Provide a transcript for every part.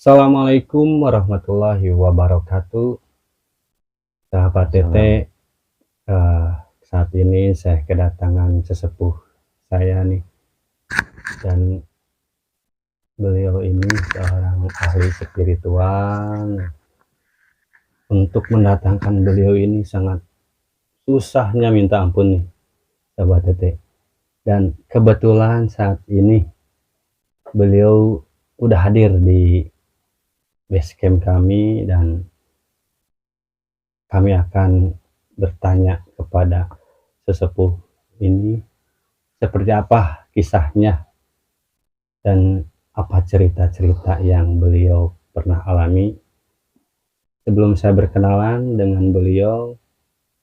Assalamualaikum warahmatullahi wabarakatuh. Sahabat Tete, eh, saat ini saya kedatangan sesepuh saya nih, dan beliau ini seorang ahli spiritual. Untuk mendatangkan beliau ini sangat susahnya minta ampun nih, sahabat Tete. Dan kebetulan saat ini beliau udah hadir di base camp kami, dan kami akan bertanya kepada sesepuh ini seperti apa kisahnya dan apa cerita-cerita yang beliau pernah alami. Sebelum saya berkenalan dengan beliau,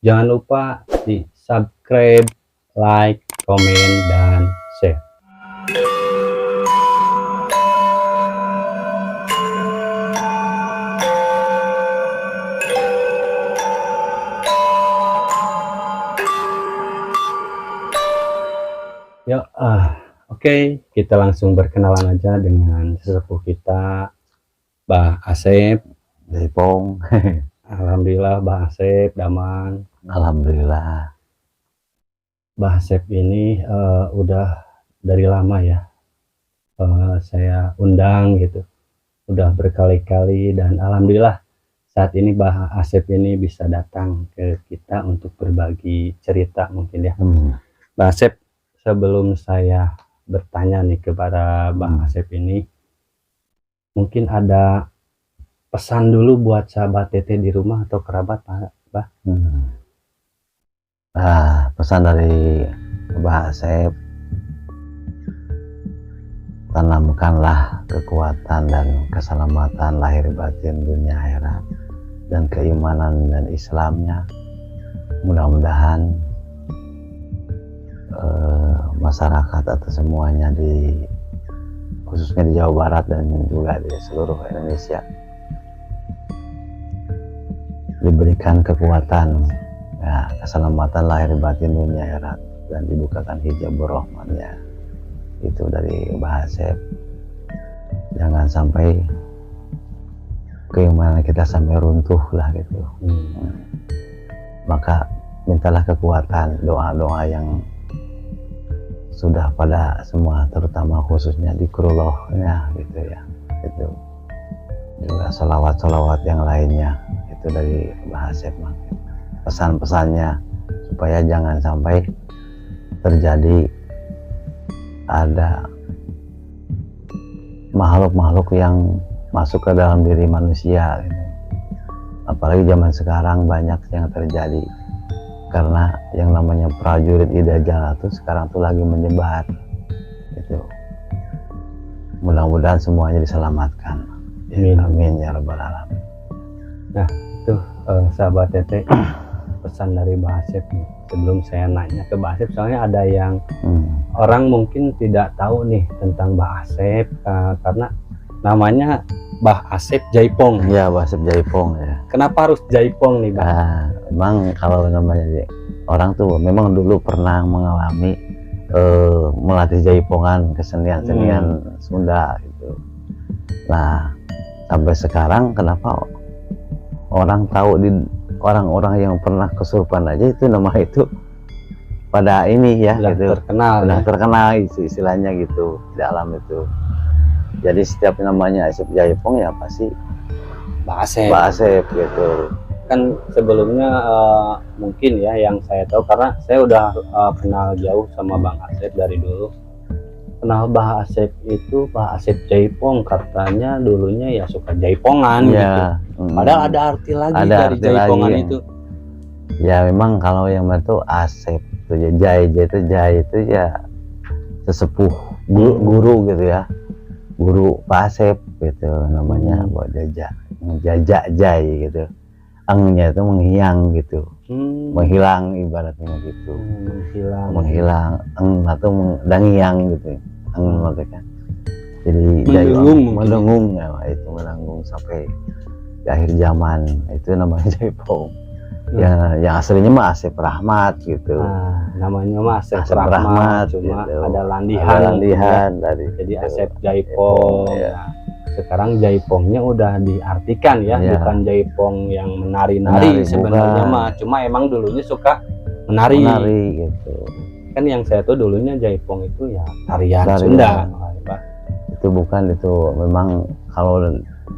jangan lupa di subscribe, like, komen, dan share. Yuk, oke, kita langsung berkenalan aja dengan sesepuh kita, Mbah Asep. Jaipong. Alhamdulillah, Mbah Asep Damang. Alhamdulillah. Mbah Asep ini udah dari lama ya, saya undang gitu, udah berkali-kali, dan alhamdulillah saat ini Mbah Asep ini bisa datang ke kita untuk berbagi cerita mungkin ya. Mbah Asep, sebelum saya bertanya nih kepada Mbah Asep ini, mungkin ada pesan dulu buat sahabat Tete di rumah atau kerabat, Mbah? Pesan dari Mbah Asep, tanamkanlah kekuatan dan keselamatan lahir batin dunia akhirat dan keimanan dan Islamnya. Mudah-mudahan masyarakat atau semuanya khususnya di Jawa Barat dan juga di seluruh Indonesia diberikan kekuatan, keselamatan lahir batin dunia akhirat, dan dibukakan hijab rahmatnya. Itu dari Mbah Asep. Jangan sampai keimanan kita sampai runtuh lah gitu. Maka mintalah kekuatan, doa-doa yang sudah pada semua, terutama khususnya di Zikrullah gitu ya, itu juga salawat-salawat yang lainnya. Itu dari Mbah Asep, pesan-pesannya supaya jangan sampai terjadi ada makhluk-makhluk yang masuk ke dalam diri manusia gitu. Apalagi zaman sekarang banyak yang terjadi karena yang namanya prajurit Dajjal itu sekarang tuh lagi menyebar itu. Mudah-mudahan semuanya diselamatkan. Amin. Amin ya rabbal alamin. Nah itu sahabat Tete, pesan dari Mbah Asep nih. Sebelum saya nanya ke Mbah Asep, soalnya ada yang orang mungkin tidak tahu nih tentang Mbah Asep, karena namanya Mbah Asep Jaipong. Ya, Mbah Asep Jaipong ya. Kenapa harus Jaipong nih, Mbah? Emang kalau namanya orang tuh memang dulu pernah mengalami melatih jaipongan, kesenian-senian Sunda gitu. Nah, sampai sekarang kenapa orang tahu, di orang-orang yang pernah kesurupan aja itu nama itu pada ini ya, udah gitu. Terkenal, udah ya? Terkenal istilahnya gitu di alam itu. Jadi setiap namanya Asep Jaipong ya pasti Mbah Asep. Mbah Asep gitu. Kan sebelumnya mungkin ya yang saya tahu, karena saya udah kenal jauh sama Bang Asep dari dulu. Kenal Mbah Asep itu Mbah Asep Jaipong, katanya dulunya ya suka jaipongan ya, gitu. Padahal ada arti lagi ada dari arti jaipongan lagi. itu. Ya memang kalau yang itu Asep itu ya, Jai itu ya sesepuh guru gitu ya, guru Pak Asep gitu namanya, buat jajak Jai gitu. Engnya itu menghiang gitu, menghilang ibaratnya gitu, menghilang. Eng atau mendangiang gitu, eng maksudnya. Jadi mendengung ya, itu menanggung sampai di akhir zaman, itu namanya Jaipong. Yang aslinya mah Asep Rahmat gitu. Namanya mah Asep Rahmat, cuma gitu. Ada landihan ya. dari jadi Asep Jaipong. Ya. sekarang jaipongnya udah diartikan ya, Iya. bukan jaipong yang Menari, menari-nari sebenarnya bukan. mah, cuma emang dulunya suka menari. Menari gitu. Kan yang saya tuh dulunya jaipong itu ya tarian Tarian. Sunda, Pak. Itu bukan, itu memang kalau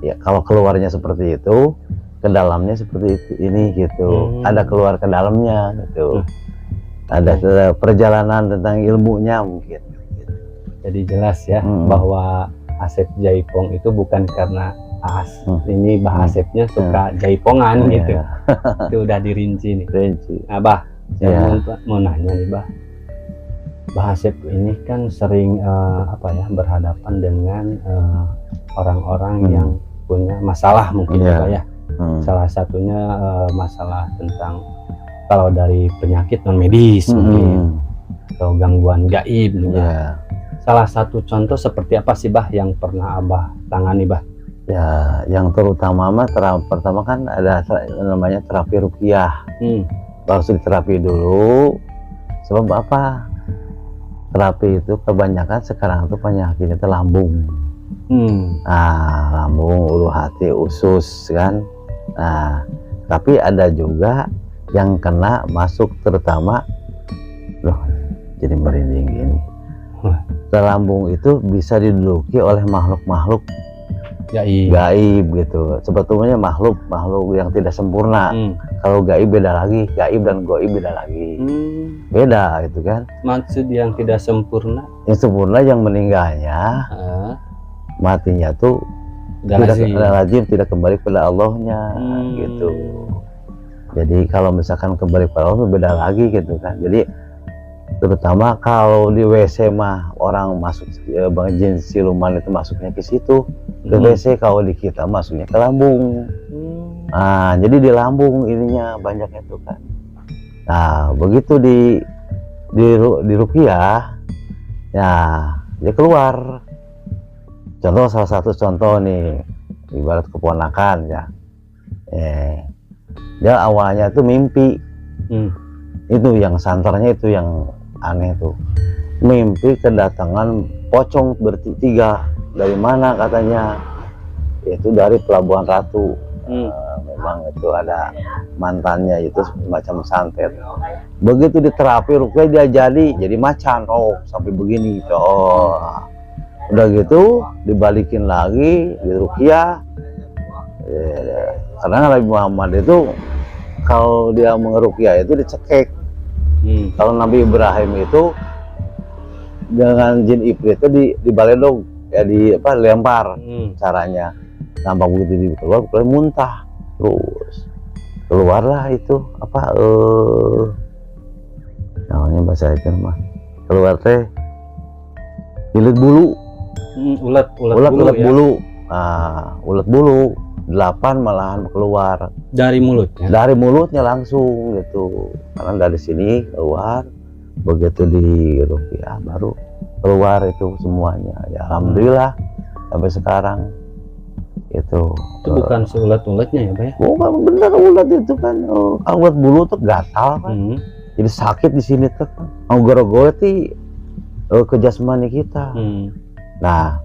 ya kalau keluarnya seperti itu, ke dalamnya seperti itu, ini gitu. Ada keluar ke dalamnya gitu. Ada perjalanan tentang ilmunya mungkin. Jadi jelas ya bahwa Asep jaipong itu bukan karena ini Bah Asepnya suka jaipongan gitu. Itu udah dirinci nih. Nah, Bah, saya mau nanya nih, Bah. Bah Asep ini kan sering berhadapan dengan orang-orang yang punya masalah mungkin ya, Pak ya. Salah satunya masalah tentang kalau dari penyakit non medis mungkin atau gangguan gaib juga. Salah satu contoh seperti apa sih, Bah, yang pernah Abah tangani, Bah? Ya, yang terutama mah pertama kan ada namanya terapi ruqyah. Harus diterapi dulu. Sebab apa? Terapi itu kebanyakan sekarang tuh penyakitnya itu lambung. Lambung, ulu hati, usus kan. Nah, tapi ada juga yang kena masuk terutama, loh, jadi merinding gini. Lambung itu bisa diduduki oleh makhluk-makhluk gaib gitu. Sebetulnya makhluk yang tidak sempurna. Kalau gaib beda lagi, gaib dan goib beda lagi. Beda gitu kan. Maksud yang tidak sempurna? Yang sempurna yang meninggalnya, matinya tuh tidak lazim, tidak kembali pada Allahnya gitu. Jadi kalau misalkan kembali pada Allah beda lagi gitu kan. Jadi terutama kalau di WC mah orang masuk jin siluman itu masuknya ke situ, ke WC. Kalau di kita masuknya ke lambung. Nah, jadi di lambung ininya banyak itu kan. Nah, begitu di ruqyah ya dia keluar. Contoh, salah satu contoh nih, ibarat keponakan ya, dia awalnya tuh mimpi. Itu yang santarnya itu yang aneh tuh, mimpi kedatangan pocong bertiga. Dari mana katanya? Itu dari Pelabuhan Ratu. Memang itu ada mantannya, itu semacam santet. Begitu diterapi ruqyah dia jadi macan. Sampai begini gitu. Udah gitu dibalikin lagi di ruqyah. Karena Nabi Muhammad itu kalau dia mengeruqyah itu dicekek. Kalau Nabi Ibrahim itu dengan jin ifrit itu dibaledog ya, dilempar. Caranya nampak begitu keluar muntah, terus keluarlah itu namanya bahasa itu mah, keluar teh ulet bulu. Ulet bulu. Nah, ulet bulu 8 malahan keluar dari mulutnya. Dari mulutnya langsung gitu. Karena dari sini keluar, begitu di ruqyah baru keluar itu semuanya. Ya alhamdulillah sampai sekarang itu. Itu bukan seulet-uletnya ya, Pak ya? Bukan, bener ulet itu kan. Ulet bulu tuh gatal kan. Jadi sakit di sini tuh kan. Goro-goro itu ke jasmani kita. Nah,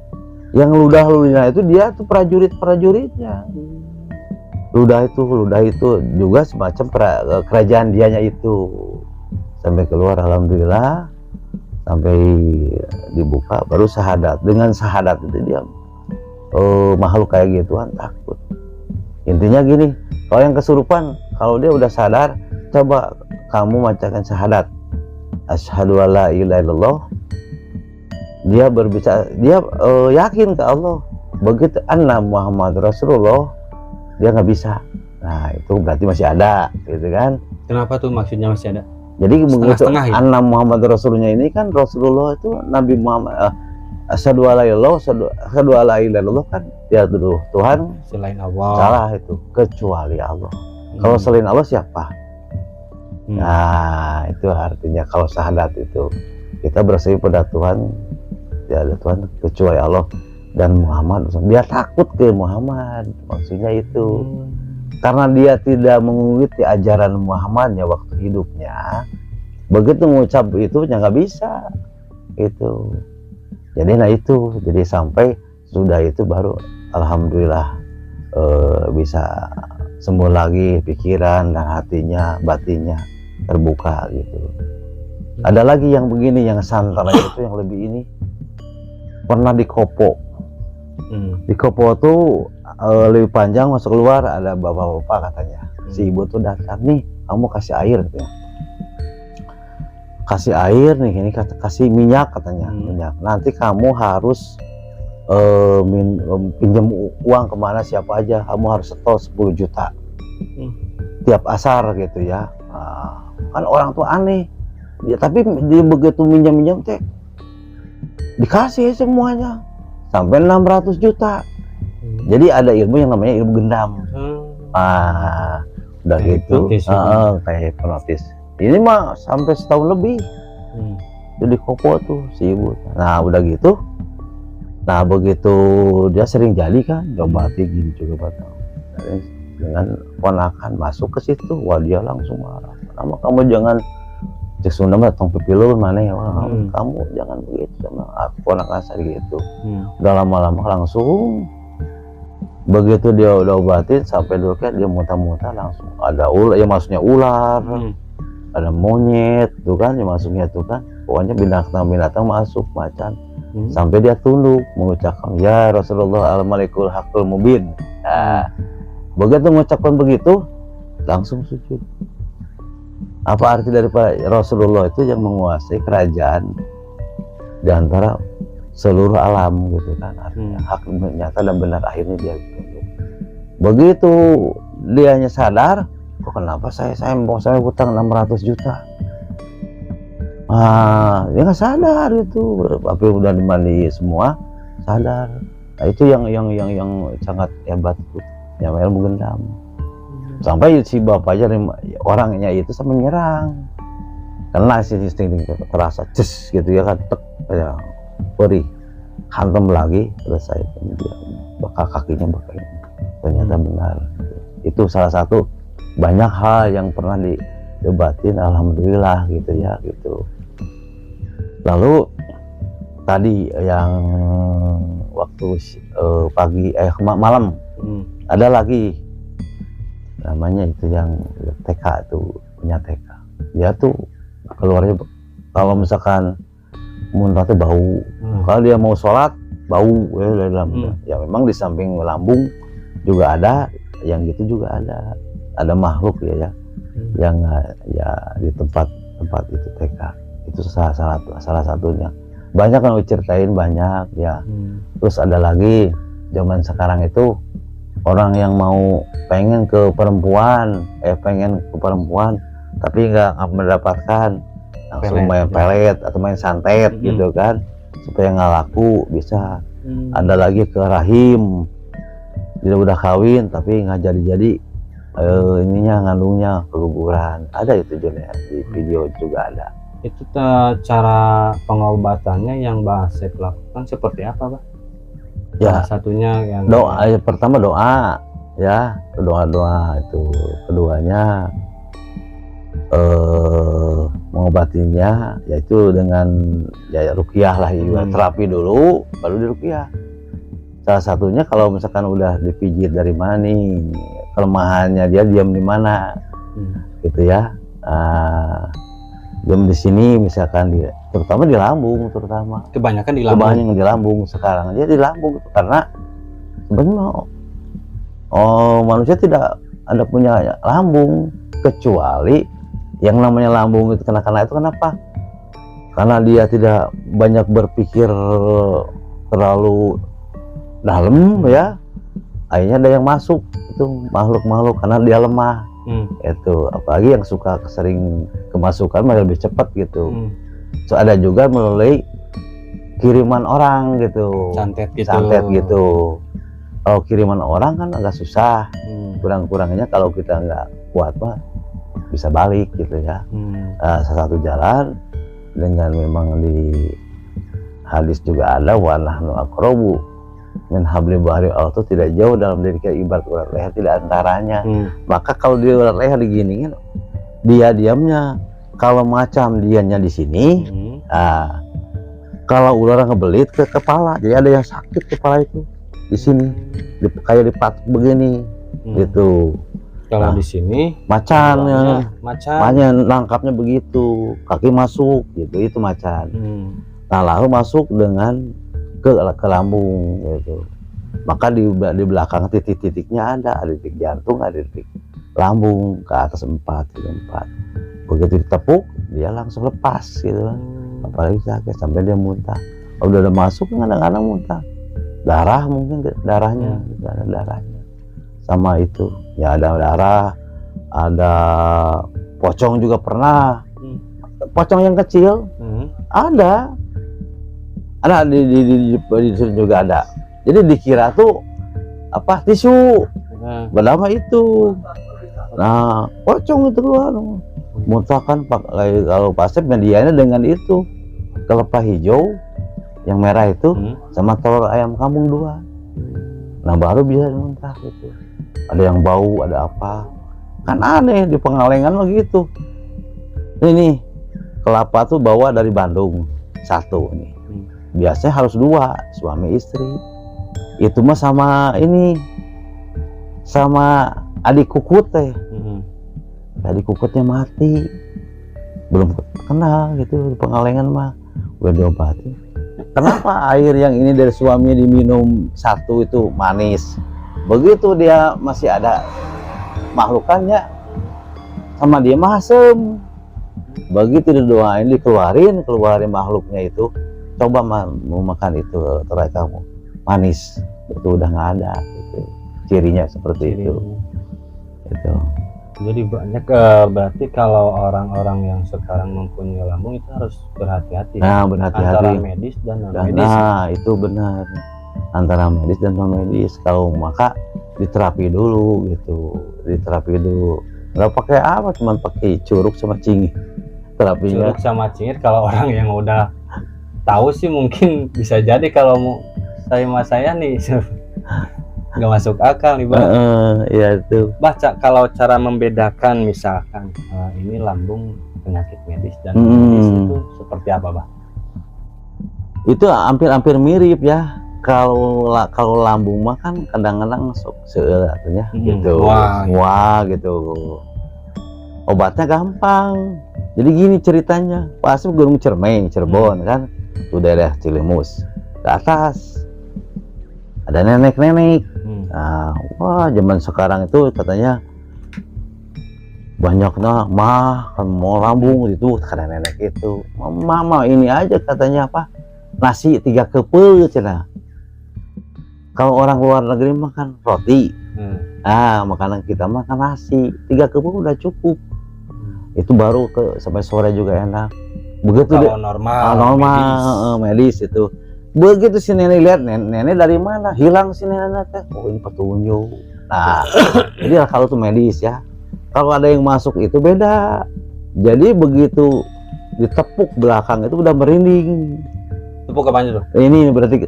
yang ludah-ludahnya itu dia tuh prajuritnya. Ludah itu juga semacam kerajaan dianya itu. Sampai keluar alhamdulillah, sampai dibuka baru syahadat. Dengan syahadat itu dia makhluk kayak gituan takut. Intinya gini, kalau yang kesurupan, kalau dia udah sadar, coba kamu bacakan syahadat. Asyhadu alla ilaha illallah. Dia berbicara, dia yakin ke Allah. Begitu anna Muhammad Rasulullah, dia nggak bisa. Nah, itu berarti masih ada, gitu kan? Kenapa tuh maksudnya masih ada? Jadi begitu ya? anna Muhammad Rasulullah ini kan, Rasulullah itu Nabi Muhammad. Asyhadu alla ilaha illallah kan dia tuduh Tuhan selain Allah. Salah itu, kecuali Allah. Kalau selain Allah siapa? Nah, itu artinya kalau syahadat itu kita bersih pada Tuhan. Tidak ada Tuhan kecuali Allah dan Muhammad. Dia takut ke Muhammad, maksudnya itu. Karena dia tidak mengikuti ajaran Muhammadnya waktu hidupnya, begitu mengucap itu ya nggak bisa itu. Jadi itu, jadi sampai sudah itu baru alhamdulillah bisa sembuh lagi pikiran dan hatinya, batinnya terbuka gitu. Ada lagi yang begini, yang santai itu yang lebih ini, pernah di Kopo. Di Kopo tuh lebih panjang, masuk keluar ada bapak-bapak katanya. Si ibu tuh datang, nih kamu kasih air katanya. Kasih air nih, ini kasih minyak katanya. Minyak. Nanti kamu harus pinjam uang kemana siapa aja, kamu harus setor 10 juta tiap asar gitu ya. Nah, kan orang tuh aneh dia, tapi dia begitu minjam teh dikasih semuanya sampai 600 juta. Jadi ada ilmu yang namanya ilmu gendam. Udah kayak gitu kayak hipnotis. Ini mah sampai setahun lebih. Jadi Kopo tuh si ibu. Nah udah gitu, nah begitu dia sering jadi kan ngobati gini juga batang dengan ponakan masuk ke situ, wah dia langsung marah. Nama kamu jangan cek Sunda mah tong pipilun mana ya, kamu jangan begitu sama ponakan saya gitu. Udah lama-lama langsung begitu dia udah obatin sampai dulu kan dia muntah-muntah langsung ada ular, ya maksudnya ular, ada monyet tuh kan, ya maksudnya tuh kan, pokoknya binatang-binatang masuk macan. Sampai dia tunduk mengucapkan ya Rasulullah al-malikul haqqul mubin. Nah, begitu mengucapkan begitu langsung sujud. Apa arti daripada Rasulullah itu yang menguasai kerajaan di antara seluruh alam gitu kan, artinya hak nyata dan benar, akhirnya dia tunduk. Begitu dianya sadar, kok kenapa saya hutang 600 juta. Dia nggak sadar itu, tapi udah dimandi semua, sadar. Nah, itu yang sangat hebat itu, yang ilmu gendam. Sampai si bapaknya orangnya itu sampai menyerang, karena si insting terasa ces gitu ya kan, tek ya, perih, hantam lagi, selesai dia bakal kakinya bakal ternyata benar. Itu salah satu banyak hal yang pernah didebatin, alhamdulillah gitu ya gitu. Lalu tadi yang waktu pagi malam ada lagi namanya itu yang TK tuh, punya TK. Dia tuh keluarnya kalau misalkan muntah tuh bau. Kalau dia mau sholat bau ya memang di samping lambung juga ada yang gitu, juga ada makhluk ya yang ya di tempat itu TK. Itu salah satunya. Banyak kan ceritain banyak ya. Terus ada lagi zaman sekarang itu orang yang mau pengen ke perempuan tapi nggak mendapatkan, langsung main pelet atau main santet gitu kan, supaya nggak laku bisa. Ada lagi ke rahim, dia udah kawin tapi nggak jadi ininya, ngandungnya keguguran. Ada itu juga di video juga ada. Itu cara pengobatannya yang Mbak Asep lakukan seperti apa, Pak? Ya, satunya yang doa. Pertama doa ya, doa itu. Keduanya mengobatinya yaitu dengan ya ruqyah lah, terapi dulu baru di ruqyah. Salah satunya kalau misalkan udah dipijit dari mana nih kelemahannya, dia diam di mana gitu ya. Diam di sini misalkan, dia terutama di lambung, kebanyakan di lambung sekarang aja di lambung, karena sebenarnya manusia tidak ada punya lambung, kecuali yang namanya lambung itu karena itu kenapa? Karena dia tidak banyak berpikir terlalu dalam ya, akhirnya ada yang masuk itu makhluk karena dia lemah. Itu apalagi yang suka sering kemasukan malah lebih cepat gitu. So ada juga melalui kiriman orang gitu, santet gitu. Kalau kiriman orang kan agak susah, kurang-kurangnya kalau kita nggak kuat mah bisa balik gitu ya. Salah satu jalan dengan memang di hadis juga ada, wa nahnu aqrabu min habli bahri, Allah itu tidak jauh dalam diri kita ibarat urat leher, tidak antaranya. Maka kalau dia urat leher diginiin, dia diamnya. Kalau macam dianya di sini, kalau ular ngebelit ke kepala, jadi ada yang sakit kepala itu. di sini, kayak dipatok begini, gitu. Kalau Nah, di sini macan ya, macan. makanya nangkapnya begitu, kaki masuk gitu, itu macan. Nah lalu masuk dengan ke lambung gitu. Maka di belakang titik-titiknya ada titik jantung, ada titik lambung, ke atas 4 gitu, 4. Begitu ditepuk dia langsung lepas gitu kan. Apalagi sakit sampai dia muntah. Kalau udah masuk kadang-kadang muntah. Darah mungkin darahnya, darahnya. Sama itu ya, ada darah, ada pocong juga pernah. Pocong yang kecil ada di sini juga ada. Jadi dikira tuh apa, tisu, bernama itu. Nah pocong itu keluar, muntahkan pakai, kalau pasep medianya dengan itu kelapa hijau yang merah itu sama telur ayam kampung 2. Nah baru bisa muntah gitu. Ada yang bau, ada apa, kan aneh di Pengalengan begitu. Ini kelapa tuh bawa dari Bandung 1 nih, biasanya harus 2 suami istri. Itu mah sama ini, sama adik kukut teh. Adik kukutnya mati, belum kenal gitu di Pengalengan mah, udah diobatin. Kenapa air yang ini dari suami diminum 1 itu manis, begitu dia masih ada makhlukannya sama dia mah asem. Begitu didoain, dikeluarin makhluknya itu, coba mau makan itu terai kamu manis, itu udah nggak ada gitu. Cirinya seperti itu. Jadi banyak berarti kalau orang-orang yang sekarang mempunyai lambung itu harus berhati-hati. Nah, berhati-hati antara medis dan non medis. Nah, itu benar. Antara medis dan non medis. Kalau maka diterapi dulu gitu. Diterapi dulu. Nggak pakai apa, cuman pakai curug sama cingir. Terapinya. Curug sama cingir kalau orang yang udah tahu sih mungkin bisa jadi. Kalau mau saya nih nggak masuk akal nih Bang. Iya itu. Baca kalau cara membedakan misalkan ini lambung penyakit medis dan medis itu seperti apa Bang? Itu hampir mirip ya. Kalau lambung mah kan kadang-kadang artinya gitu. Wah gitu. Obatnya gampang. Jadi gini ceritanya. Pas Gunung Ciremai, Cirebon kan, itu daerah Cilimus. Ke atas ada nenek-nenek. Nah, wah zaman sekarang itu katanya banyaknya mah kan mau lambung itu, karena nenek itu mama ini aja katanya apa, nasi 3 kepel cina. Kalau orang luar negeri makan roti, makanan kita makan nasi 3 kepel udah cukup. Itu baru sampai sore juga enak. Begitu kalau normal medis itu. Begitu si nenek lihat, nenek dari mana hilang si nenek teh, oh ini petunjuk. Nah jadi kalau itu medis ya. Kalau ada yang masuk itu beda. Jadi begitu ditepuk belakang itu udah merinding. Tepuk apa tuh? Ini berarti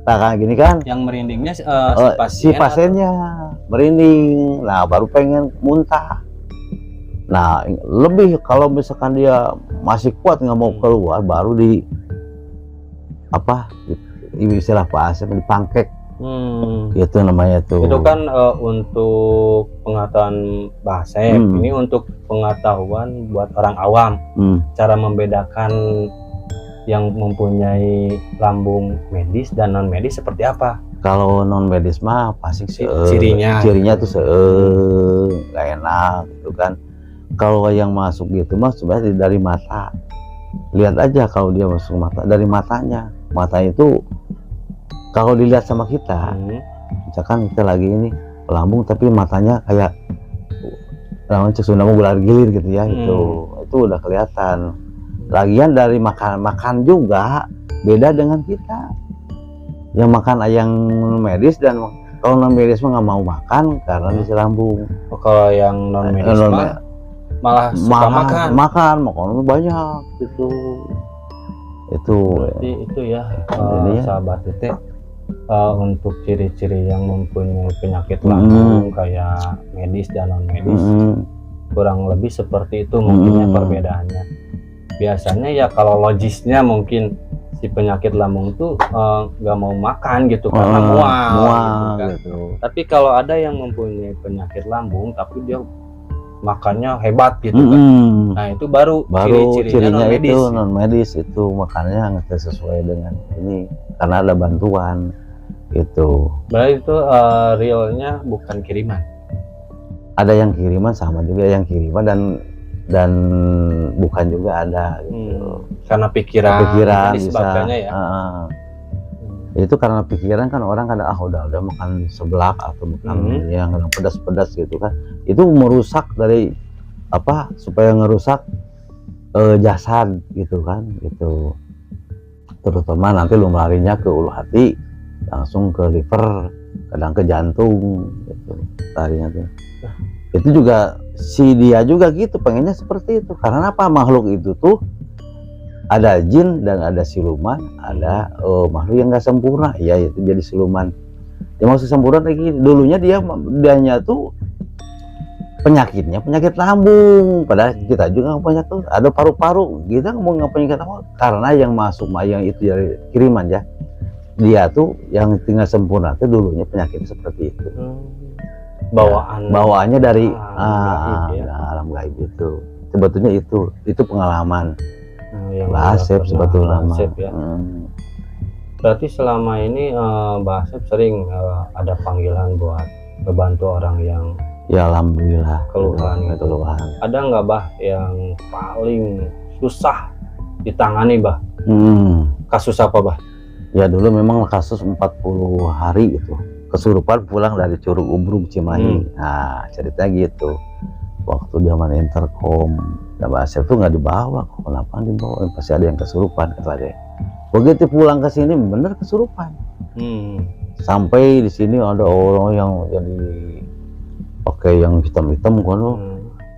tak gini kan? Yang merindingnya si pasiennya merinding. Nah baru pengen muntah. Nah lebih kalau misalkan dia masih kuat nggak mau keluar, baru di apa istilah Pak Asep dipangkek, itu namanya tuh. Itu kan untuk pengetahuan bahasa ini untuk pengetahuan buat orang awam, cara membedakan yang mempunyai lambung medis dan non medis seperti apa. Kalau non medis mah pasti cirinya tuh nggak enak gitu kan. Kalau yang masuk gitu mah sebenarnya dari mata. Lihat aja kalau dia masuk mata, dari matanya. Mata itu kalau dilihat sama kita, misalkan kita lagi ini lambung tapi matanya kayak namanya cek Sunda gular gilir gitu ya, itu udah kelihatan. Lagian dari makan juga beda dengan kita yang makan yang medis, dan kalau non medis mah nggak mau makan karena di lambung. Kalau yang non medis malah suka makan banyak gitu. Itu berarti itu ya sahabat Tete, untuk ciri-ciri yang mempunyai penyakit lambung kayak medis dan non medis kurang lebih seperti itu mungkinnya perbedaannya. Biasanya ya kalau logisnya mungkin si penyakit lambung tuh nggak mau makan gitu karena mual gitu kan. gitu. Tapi kalau ada yang mempunyai penyakit lambung tapi dia makannya hebat gitu kan. Nah, itu baru cirinya non-medis. itu non medis, itu makannya nggak sesuai dengan ini karena ada bantuan gitu. Berarti itu realnya bukan kiriman. Ada yang kiriman, sama juga yang kiriman dan bukan juga ada gitu. Karena pikiran bisa disebabkannya ya. Itu karena pikiran kan, orang kadang udah makan seblak atau makan yang pedas-pedas gitu kan, itu merusak dari apa, supaya ngerusak jasad gitu kan gitu. Terutama nanti lu larinya ke ulu hati, langsung ke liver, kadang ke jantung gitu tadinya tuh. Itu juga si dia juga gitu, pengennya seperti itu. Karena apa, makhluk itu tuh ada jin dan ada siluman, ada makhluk yang nggak sempurna, ya itu jadi siluman. Yang maksud sempurna lagi, dulunya dianya tuh penyakitnya penyakit lambung, padahal kita juga nggak punya tuh, ada paru-paru, kita mau ngapain kita mau, karena yang masuk yang itu dari kiriman ya, dia tuh yang tinggal sempurna tuh dulunya penyakit seperti itu. Bawaannya dari alam gaib itu, sebetulnya itu pengalaman. Mbah Asep sebetulnya ya. Berarti selama ini Mbah Asep sering ada panggilan buat membantu orang yang ya alhamdulillah keluhan. Ada nggak Bah yang paling susah ditangani Bah? Kasus apa Bah? Ya dulu memang kasus 40 hari itu, kesurupan pulang dari Curug Ubruk Cimahi. Nah ceritanya gitu, waktu zaman interkom, Mbah Asep tuh nggak dibawa, kok kenapa dibawa? Pasti ada yang kesurupan katanya. Begitu pulang ke sini bener kesurupan. Sampai di sini ada orang yang jadi pakai yang hitam-hitam kono,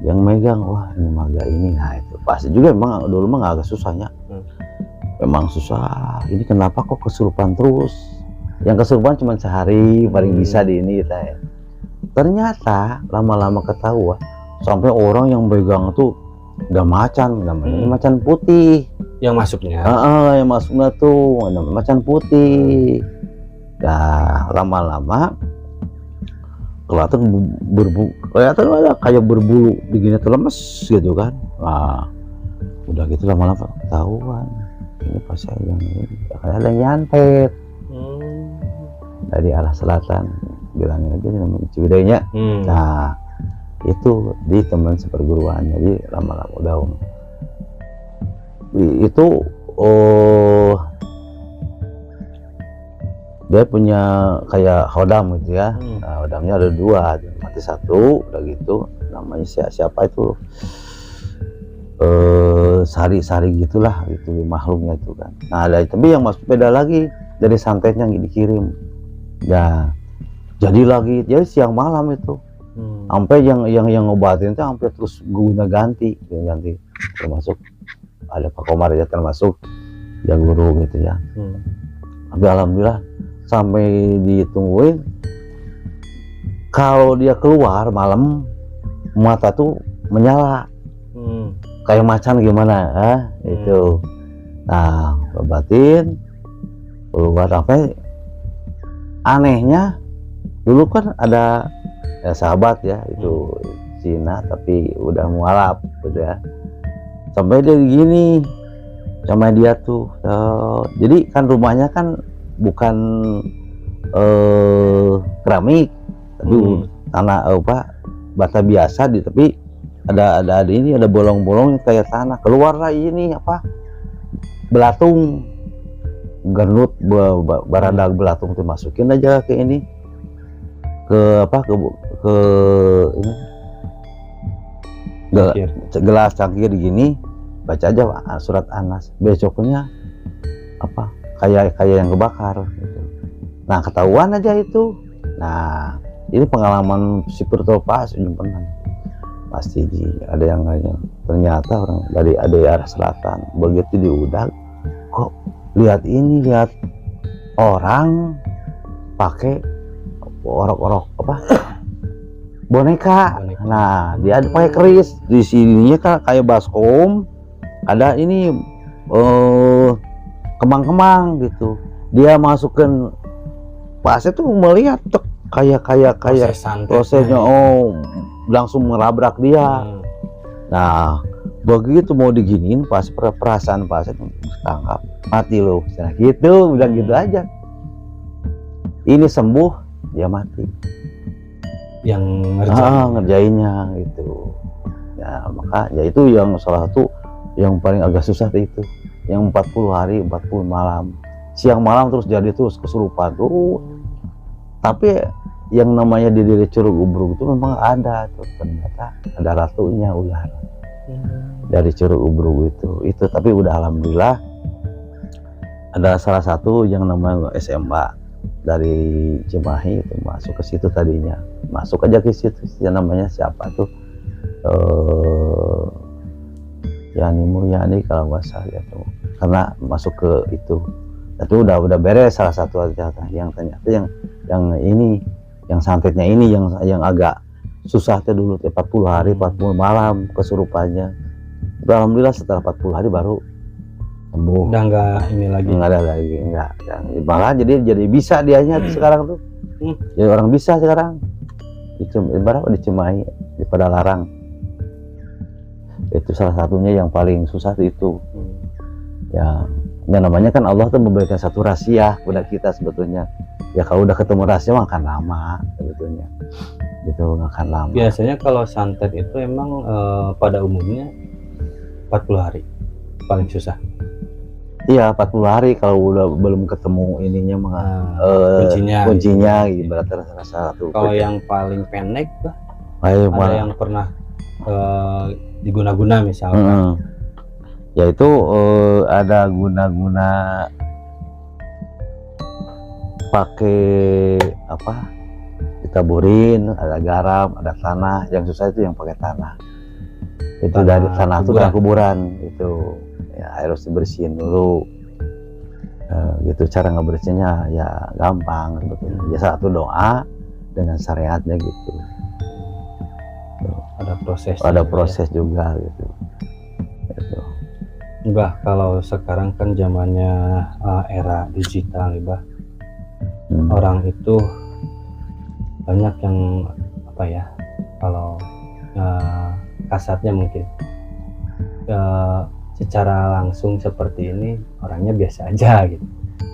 yang megang, wah ini maga ini. Nah itu pasti juga memang dulu mah agak susahnya. Memang susah. Ini kenapa kok kesurupan terus? Yang kesurupan cuma sehari paling bisa di ini saya. Ternyata lama-lama ketahuan, sampai orang yang pegang tuh udah macan, namanya macan putih. Yang masuknya? Yang masuknya tuh namanya macan putih. Nah lama-lama kelihatan ada kayak berbulu begini tuh, lemes gitu kan. Nah udah gitu lama-lama ketahuan, ini pas yang ini ada yang nyantet dari arah selatan, bilangnya aja namanya Ciwideynya. Nah itu di teman seperguruannya, jadi lama-lama udah itu dia punya kayak hodam gitu ya. Nah, hodamnya ada 2, mati 1 udah gitu, namanya siapa itu sari-sari gitulah itu makhluknya itu kan. Nah ada, tapi yang masuk beda lagi, dari santetnya dikirim. Nah jadi lagi, jadi siang malam itu sampai yang ngobatin itu sampai terus guna ganti, termasuk ada Pak Komar ya, termasuk yang guru gitu ya. Tapi alhamdulillah sampai ditungguin, kalau dia keluar malam mata tuh menyala kayak macan gimana itu. Nah obatin keluar, sampai anehnya dulu kan ada sahabat ya itu Cina tapi udah mualaf gitu ya, sampai dia gini sama dia tuh jadi kan rumahnya kan bukan keramik tapi tanah bata biasa, tapi ada ini, ada bolong-bolong kayak tanah, keluarlah ini apa, belatung gernut, baradag belatung tuh, masukin aja ke ini, ke ini gelas cangkir gini, baca aja surat Anas, besoknya apa kayak yang kebakar gitu. Nah ketahuan aja itu. Nah ini pengalaman si Pertopa pernah pasti ada yang lainnya. Ternyata orang dari arah selatan, begitu diudak kok lihat orang pakai orok-orok apa boneka. Nah dia ada pakai keris, di sininya kan kayak baskom, ada ini kemang-kemang gitu. Dia masukin Pak Asep tuh melihat tek, kayak Proses santetnya prosesnya, ya. langsung merabrak dia. Hmm. Nah, begitu mau diginiin, pas perasaan Pak Asep tangkap, mati lo, gitu, bilang gitu aja. Ini sembuh, dia mati. Yang ngerjain. Ngerjainnya gitu. Ya maka ya itu yang salah satu yang paling agak susah itu, yang 40 hari 40 malam, siang malam terus jadi terus kesurupan tuh. Tapi yang namanya di diri Curug Ubruk itu memang ada tuh, ternyata ada ratunya ular dari Curug Ubruk itu. Tapi udah alhamdulillah ada salah satu yang namanya SMA dari Cimahi itu masuk ke situ tadinya, masuk aja ke situ, yang namanya siapa tuh, Yani Mulyani kalau nggak salah ya tuh, karena masuk ke itu udah beres. Salah satu aja yang ternyata yang ini, yang santetnya ini yang agak susah tuh dulu 40 hari 40 malam kesurupannya. Alhamdulillah setelah 40 hari baru sembuh. Udah nggak ini lagi. Nggak ada lagi, nggak. Malah jadi bisa dianya sekarang tuh. Jadi orang bisa sekarang. Ibarat di Cimahi, di Padalarang. Itu salah satunya yang paling susah itu. Ya namanya kan Allah tuh memberikan satu rahasia kepada kita sebetulnya. Ya kalau udah ketemu rahasia mah akan lama sebetulnya. Gitu nggak akan lama. Biasanya kalau santet itu emang pada umumnya 40 hari paling susah. Iya 40 hari kalau udah belum ketemu ininya mah kuncinya gitu. Berarti salah satu. Kalau yang paling pendek lah, ada yang pernah diguna-guna misalkan. Yaitu ada guna-guna pakai apa, ditaburin, ada garam, ada tanah. Yang susah itu yang pakai tanah. Itu dari tanah itu dari kuburan itu ya, harus dibersihin dulu. Gitu cara ngebersihinnya ya gampang sebetulnya. Ya satu doa dengan syariatnya gitu. Ada proses juga gitu. Mbah, kalau sekarang kan zamannya era digital nih, Mbah. Orang itu banyak yang apa ya, kalau kasarnya mungkin secara langsung seperti ini orangnya biasa aja gitu.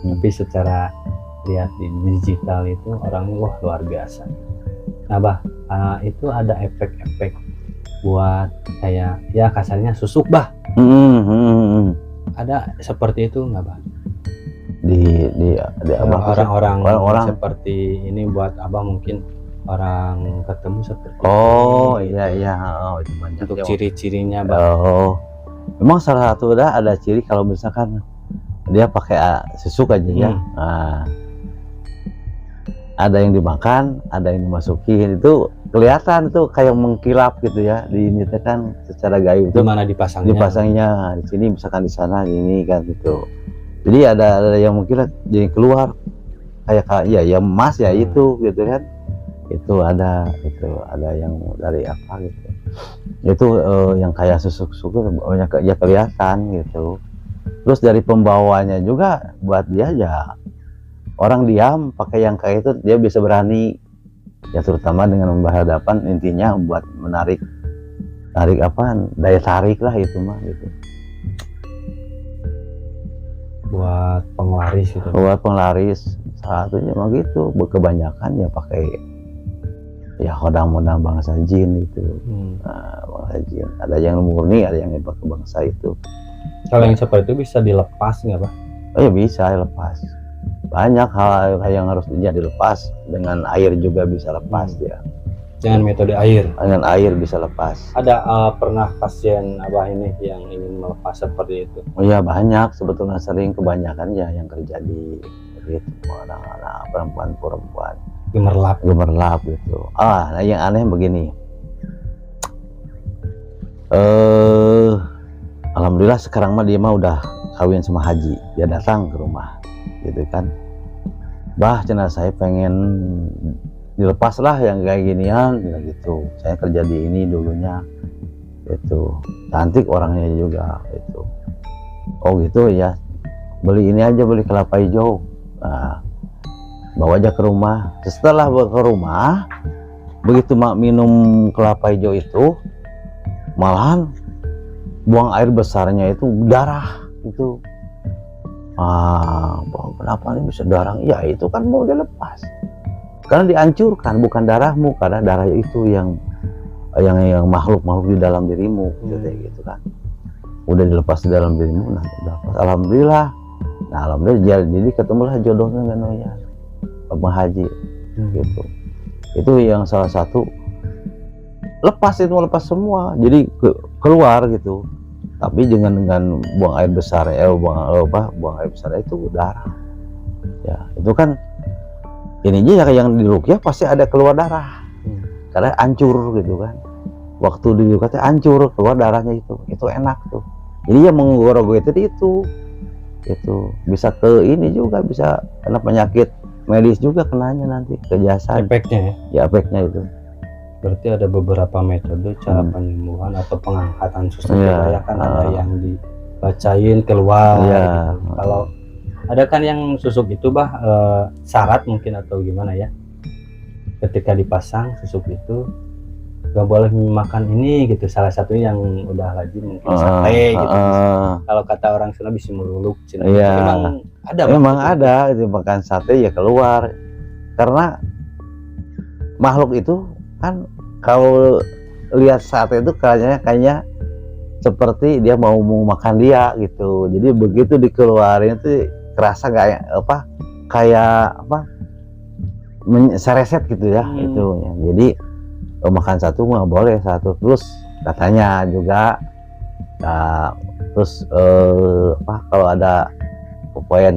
Tapi secara lihat di digital itu orangnya wah luar biasa. Nah, Bah, itu ada efek-efek buat kayak ya kasarnya susuk, Bah. Ada seperti itu nggak, Bah? Di orang-orang seperti ini buat Abah mungkin orang ketemu seperti ini. Iya itu banyak untuk ciri-cirinya, Bah. Memang salah satu ada ciri kalau misalkan dia pakai susuk aja ya. Nah, ada yang dimakan, ada yang dimasukin, itu kelihatan tuh kayak mengkilap gitu ya. Di ini kan secara gaib itu mana dipasangnya di sini misalkan di sana ini kan gitu. Jadi ada yang mungkin jadi keluar kayak ya emas ya itu gitu kan. Itu ada yang dari apa gitu. Itu yang kayak susuk-susuk banyak ya kelihatan gitu. Terus dari pembawanya juga buat dia aja orang diam pakai yang kayak itu dia bisa berani ya, terutama dengan berhadapan, intinya buat menarik apa, daya tarik lah itu mah gitu, buat penglaris gitu. Buat penglaris salah satunya mah gitu. Kebanyakan ya pakai ya hodang-hodang bangsa jin itu. Bangsa jin ada yang murni, ada yang pakai bangsa itu. Kalau yang seperti itu bisa dilepas nggak, Pak? Oh ya bisa lepas. Banyak hal yang harus dilepas, dengan air juga bisa lepas ya. Dengan metode air? Dengan air bisa lepas. Ada pernah pasien Abah ini yang ingin melepas seperti itu? Oh ya banyak sebetulnya, sering kebanyakan ya yang terjadi begitu, anak-anak perempuan gemerlap gitu. Nah yang aneh begini, alhamdulillah sekarang mah dia mah udah kawin sama haji, dia datang ke rumah gitu kan, Bah cina saya pengen dilepas lah yang kayak ginian gitu, saya kerja di ini dulunya itu, cantik orangnya juga itu. Oh gitu ya, beli ini aja, beli kelapa hijau. Nah, bawa aja ke rumah. Setelah bawa ke rumah, begitu mak minum kelapa hijau itu, malahan buang air besarnya itu darah itu. Kenapa ini bisa darah? Ya itu kan mau dilepas. Karena dihancurkan, bukan darahmu, karena darah itu yang makhluk-makhluk di dalam dirimu, gitu kan. Udah dilepas di dalam dirimu, nah udah lepas. Alhamdulillah. Nah alhamdulillah, jadi ketemulah jodohnya dengan Noya, Abang Haji, gitu. Itu yang salah satu lepas semua, jadi keluar gitu. Tapi dengan buang air besar, buang air besar itu darah. Ya itu kan ini aja yang diruqyah pasti ada keluar darah, karena hancur gitu kan. Waktu diruqyah hancur, keluar darahnya itu enak tuh. Jadi yang menggorok itu bisa ke ini juga, bisa kena penyakit medis juga kenanya nanti ke jasad. Efeknya ya efeknya itu. Berarti ada beberapa metode cara penyembuhan atau pengangkatan susuk ya kan, ada yang dibacain keluar gitu. Kalau ada kan yang susuk itu syarat mungkin atau gimana ya, ketika dipasang susuk itu gak boleh makan ini gitu, salah satunya yang udah lazim mungkin sate gitu. Kalau kata orang Sunda bisa meluluk. Memang ada itu, makan sate ya keluar, karena makhluk itu kan kalau lihat sate itu kayaknya seperti dia mau makan dia gitu. Jadi begitu dikeluarin itu kerasa kayak sereset gitu ya. Itu ya. Jadi makan satu nggak boleh satu. Terus katanya juga terus kalau ada upaya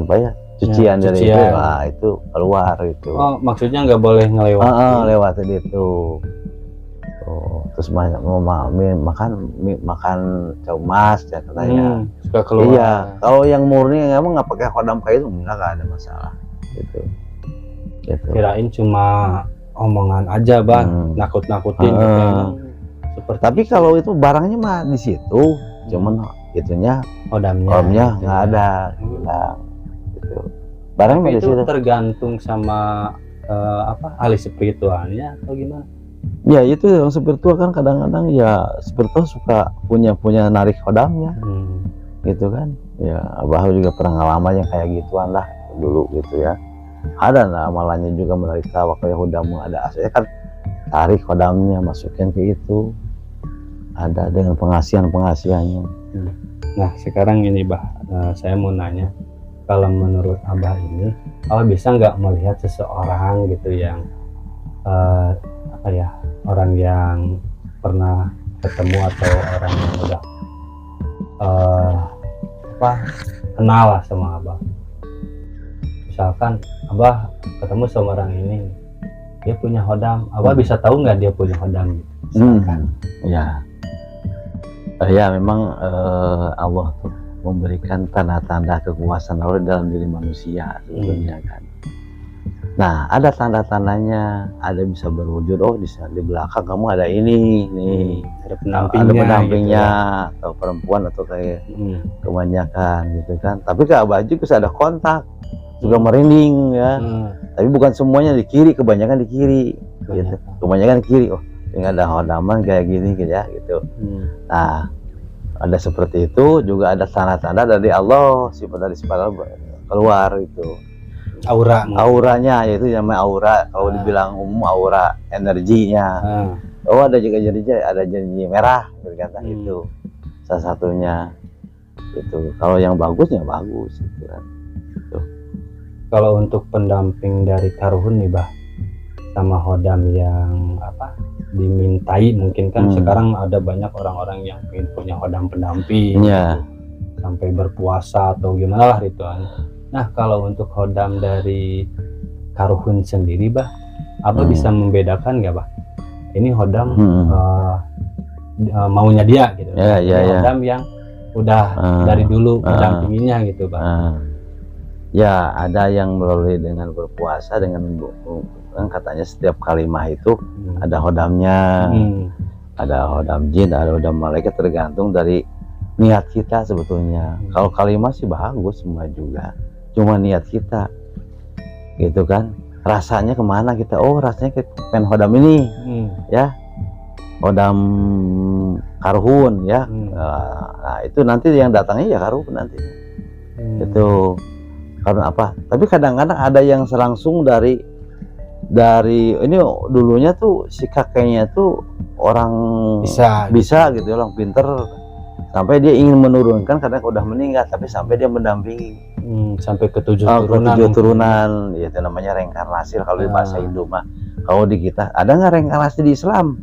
cucian dari itu, itu keluar itu. Oh, maksudnya nggak boleh ngelewatin. Lewatin itu. Terus makan caumas ya katanya. Suka keluar. Iya, kalau yang murni emang nggak pakai hodam kayak itu nggak ada masalah. Gitu. Kirain cuma omongan aja nakut-nakutin. Tapi kalau itu barangnya mah di situ, cuman itunya hodamnya nggak ada. Gitu. Barangnya itu tergantung sama ahli spiritualnya atau gimana? Ya itu yang spiritual kan kadang-kadang ya spiritual suka punya narik hodamnya, gitu kan. Ya Abah juga pernah ngalaman yang kayak gituan lah dulu gitu ya. Ada amalannya juga menarik tawa kayak hodammu ada aslinya kan, tarik hodamnya masukin ke itu, ada dengan pengasihannya. Nah sekarang ini saya mau nanya, kalau menurut Abah ini, Abah bisa nggak melihat seseorang gitu yang orang yang pernah ketemu atau orang yang udah kenal lah sama Abah. Misalkan Abah ketemu sama orang ini, dia punya hodam, Abah bisa tahu nggak dia punya hodam? Ya memang Allah tuh memberikan tanda-tanda kekuasaan Allah dalam diri manusia sebenarnya kan. Nah ada tanda-tandanya, ada bisa berwujud, di belakang kamu ada ini nih, ada pendampingnya gitu, atau perempuan atau kayak kebanyakan gitu kan. Tapi ke Abah juga ada kontak juga merinding ya. Tapi bukan semuanya di kiri, kebanyakan di kiri gitu. Kebanyakan di kiri, ini ada hodaman kayak gini gitu ya gitu. Nah ada seperti itu, juga ada tanda-tanda dari Allah, dari sifat Allah keluar itu. Auranya yaitu namanya aura. Kalau dibilang umum aura energinya. Ada juga ada janji merah berkata itu salah satunya itu. Kalau yang bagusnya bagus gitu kan. Kalau untuk pendamping dari karuhun nih sama hodam yang dimintai, mungkin kan sekarang ada banyak orang-orang yang ingin punya hodam pendamping sampai berpuasa atau gimana lah ritualnya. Nah kalau untuk hodam dari karuhun sendiri Abah bisa membedakan nggak ini hodam maunya dia gitu, hodam yang udah dari dulu pendampinginya gitu ya ada yang melalui dengan berpuasa, dengan kan katanya setiap kalimah itu ada hodamnya, ada hodam jin, ada hodam malaikat, tergantung dari niat kita sebetulnya. Kalau kalimat sih bagus semua juga, cuma niat kita gitu kan, rasanya kemana kita, oh rasanya ke pen hodam ini ya, hodam karuhun ya. Nah itu nanti yang datangnya ya karuhun nanti itu. Karena apa, tapi kadang-kadang ada yang selangsung dari ini dulunya tuh si kakeknya tuh orang bisa gitu, orang pinter, sampai dia ingin menurunkan karena udah meninggal, tapi sampai dia mendampingi sampai ke 7 turunan. Ya, itu namanya reinkarnasi kalau di bahasa Hindu mah. Kalau di kita ada nggak reinkarnasi di Islam?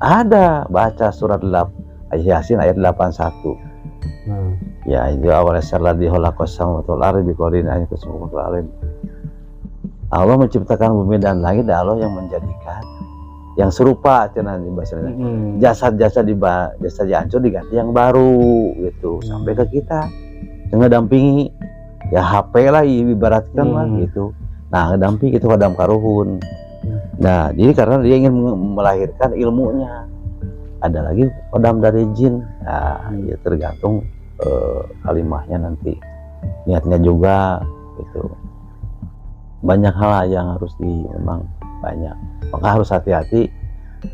Ada, baca surat Yasin ayat 81. Ya itu awalnya serladi holakosam watul arib bikorin ayat kesembuh alim. Allah menciptakan bumi dan langit, dan Allah yang menjadikan yang serupa nanti bahasanya. Jasad-jasad hancur diganti yang baru gitu, sampai ke kita ngedampingi ya, HP lah ibaratkan lah gitu. Nah ngedampingi itu hodam karuhun. Nah jadi karena dia ingin melahirkan ilmunya. Ada lagi hodam dari jin. Nah ya tergantung kalimahnya nanti, niatnya juga gitu. Banyak hal yang harus memang banyak, maka harus hati-hati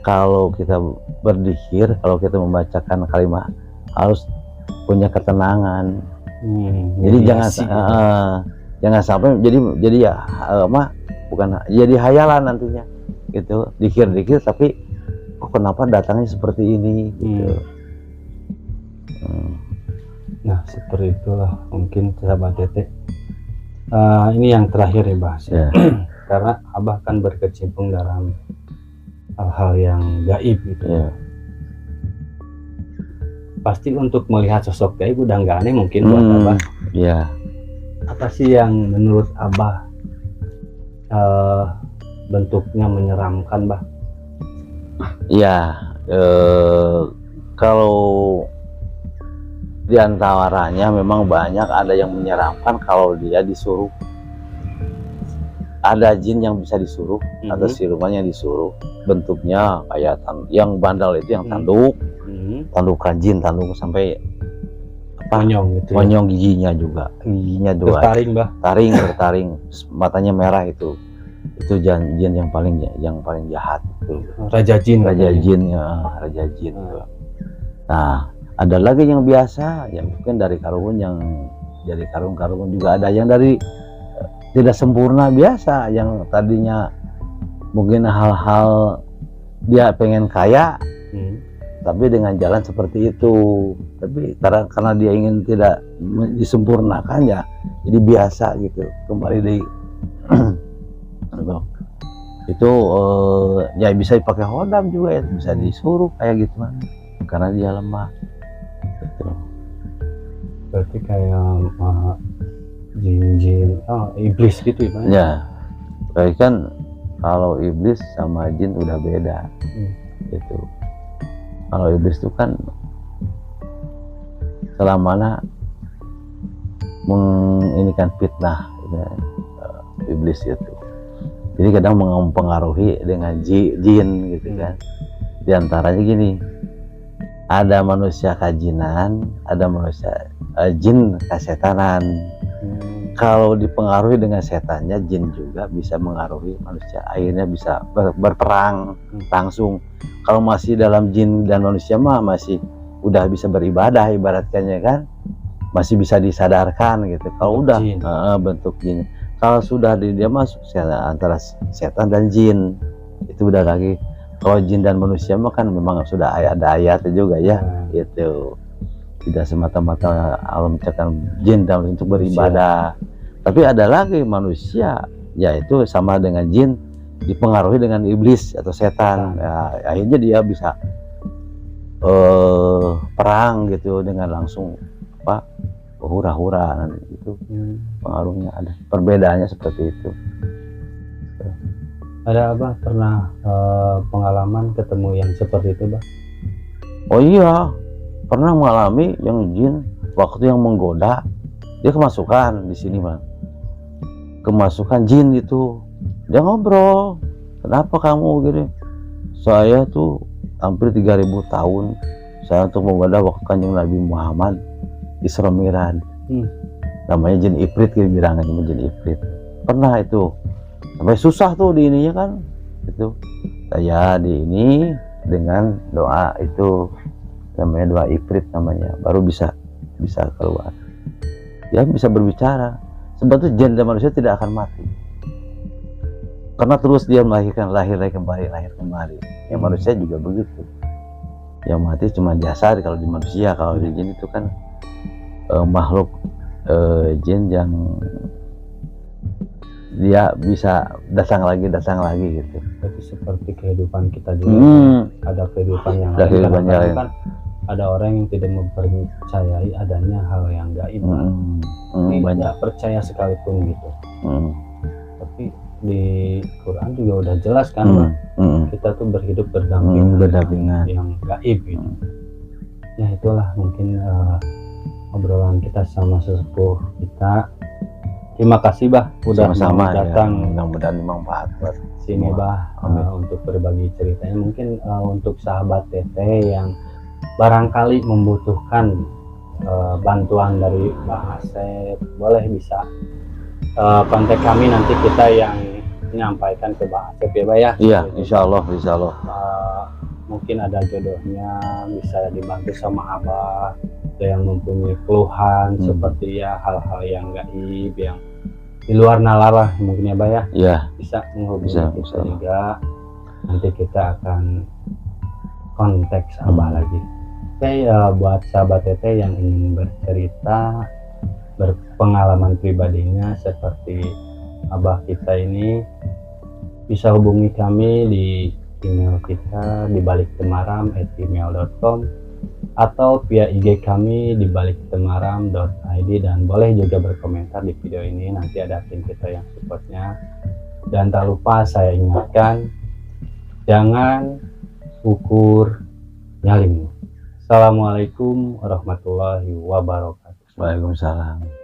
kalau kita berzikir, kalau kita membacakan kalimat harus punya ketenangan. Jadi jangan sampai jadi ya bukan jadi hayalan nantinya gitu, dikir-dikir tapi kenapa datangnya seperti ini gitu. Nah seperti itulah mungkin sahabat Tete. Ini yang terakhir ya bahas ya. Karena Abah kan berkecimpung dalam hal-hal yang gaib gitu ya. Pasti untuk melihat sosok gaib udah nggak aneh mungkin buat Abah. Iya. Apa sih yang menurut Abah bentuknya menyeramkan, Bah? Iya, kalau diantaranya memang banyak, ada yang menyeramkan kalau dia disuruh, ada jin yang bisa disuruh atau siluman yang disuruh, bentuknya kayak yang bandal itu yang tanduk, tandukan jin, tanduk sampai monyong gitu, monyong giginya juga bertaring, Bah, bertaring, matanya merah itu jin yang paling jahat itu, raja jin Nah ada lagi yang biasa, yang mungkin dari karung, yang dari karung juga ada, yang dari tidak sempurna biasa, yang tadinya mungkin hal-hal dia pengen kaya, tapi dengan jalan seperti itu, tapi karena dia ingin tidak disempurnakan ya, jadi biasa gitu, kembali di itu ya bisa dipakai hodam juga ya, bisa disuruh kayak gitu karena dia lemah. Berarti kayak jin-jin, iblis gitu ya? Ya, berarti kan kalau iblis sama jin udah beda, gitu. Kalau iblis itu kan selamanya menginikan fitnah, iblis itu. Jadi kadang mempengaruhi dengan jin gitu kan. Di antaranya gini, ada manusia kajinan, ada manusia jin kasetanan. Kalau dipengaruhi dengan setannya, jin juga bisa mengaruhi manusia, akhirnya bisa berperang langsung. Kalau masih dalam jin dan manusia mah masih udah bisa beribadah ibaratkannya kan, masih bisa disadarkan gitu. Kalau udah bentuk jin, kalau sudah dia masuk antara setan dan jin, itu udah lagi. Kalau jin dan manusia mah kan memang sudah ada ayatnya juga ya, itu tidak semata-mata Allah menciptakan jin dan untuk beribadah. Tapi ada lagi manusia, yaitu sama dengan jin dipengaruhi dengan iblis atau setan. Ya, akhirnya dia bisa perang gitu dengan langsung hura-hura itu pengaruhnya ada. Perbedaannya seperti itu. Ada Abah pernah pengalaman ketemu yang seperti itu, Bah? Oh iya, pernah mengalami yang jin waktu yang menggoda, dia kemasukan di sini mah, kemasukan jin itu, dia ngobrol, kenapa kamu gini? Saya tuh hampir 3000 tahun saya untuk membadah waktu Kanjeng Nabi Muhammad Isra Mi'raj. Namanya jin ifrit, bilangan jin ifrit. Pernah itu sampai susah tuh di ininya kan, itu saya di ini dengan doa itu namanya doa ifrit namanya, baru bisa keluar. Ya bisa berbicara. Sebetulnya jin dan manusia tidak akan mati, karena terus dia melahirkan, lahir kembali. Yang manusia juga begitu. Yang mati cuma jasad kalau di manusia. Kalau di jin itu kan makhluk jin yang dia bisa datang lagi gitu. Berarti seperti kehidupan kita juga. Ada kehidupan yang lain. Kadang-kadang kan ada orang yang tidak mempercayai adanya hal yang gaib. Tidak percaya sekalipun gitu. Tapi di Quran juga udah jelas kan, kita tuh berhidup berdampingan yang gaib gitu. Ya itulah mungkin obrolan kita sama sesepuh kita. Terima kasih Bah udah sama-sama datang. Ya, mudah-mudahan bermanfaat buat sini Bah untuk berbagi ceritanya. Mungkin untuk sahabat Teteh yang barangkali membutuhkan bantuan dari Bah Asep, boleh bisa kontak kami, nanti kita yang menyampaikan ke Bah Asep ya Bah ya. Iya, insya Allah. Mungkin ada jodohnya, bisa dibantu sama Abah, ada yang mempunyai keluhan seperti ya hal-hal yang gaib, yang di luar nalar mungkin ya Bah ya. Iya. Bisa menghubungi kita juga. Nanti kita akan kontak Abah lagi. Oke, buat sahabat Teteh yang ingin bercerita, berpengalaman pribadinya seperti Abah kita ini, bisa hubungi kami di email kita di balikTemaram@gmail.com atau via IG kami di balikTemaram.id, dan boleh juga berkomentar di video ini, nanti ada tim kita yang supportnya. Dan tak lupa saya ingatkan, jangan ukur nyalimu. Assalamualaikum warahmatullahi wabarakatuh. Waalaikumsalam.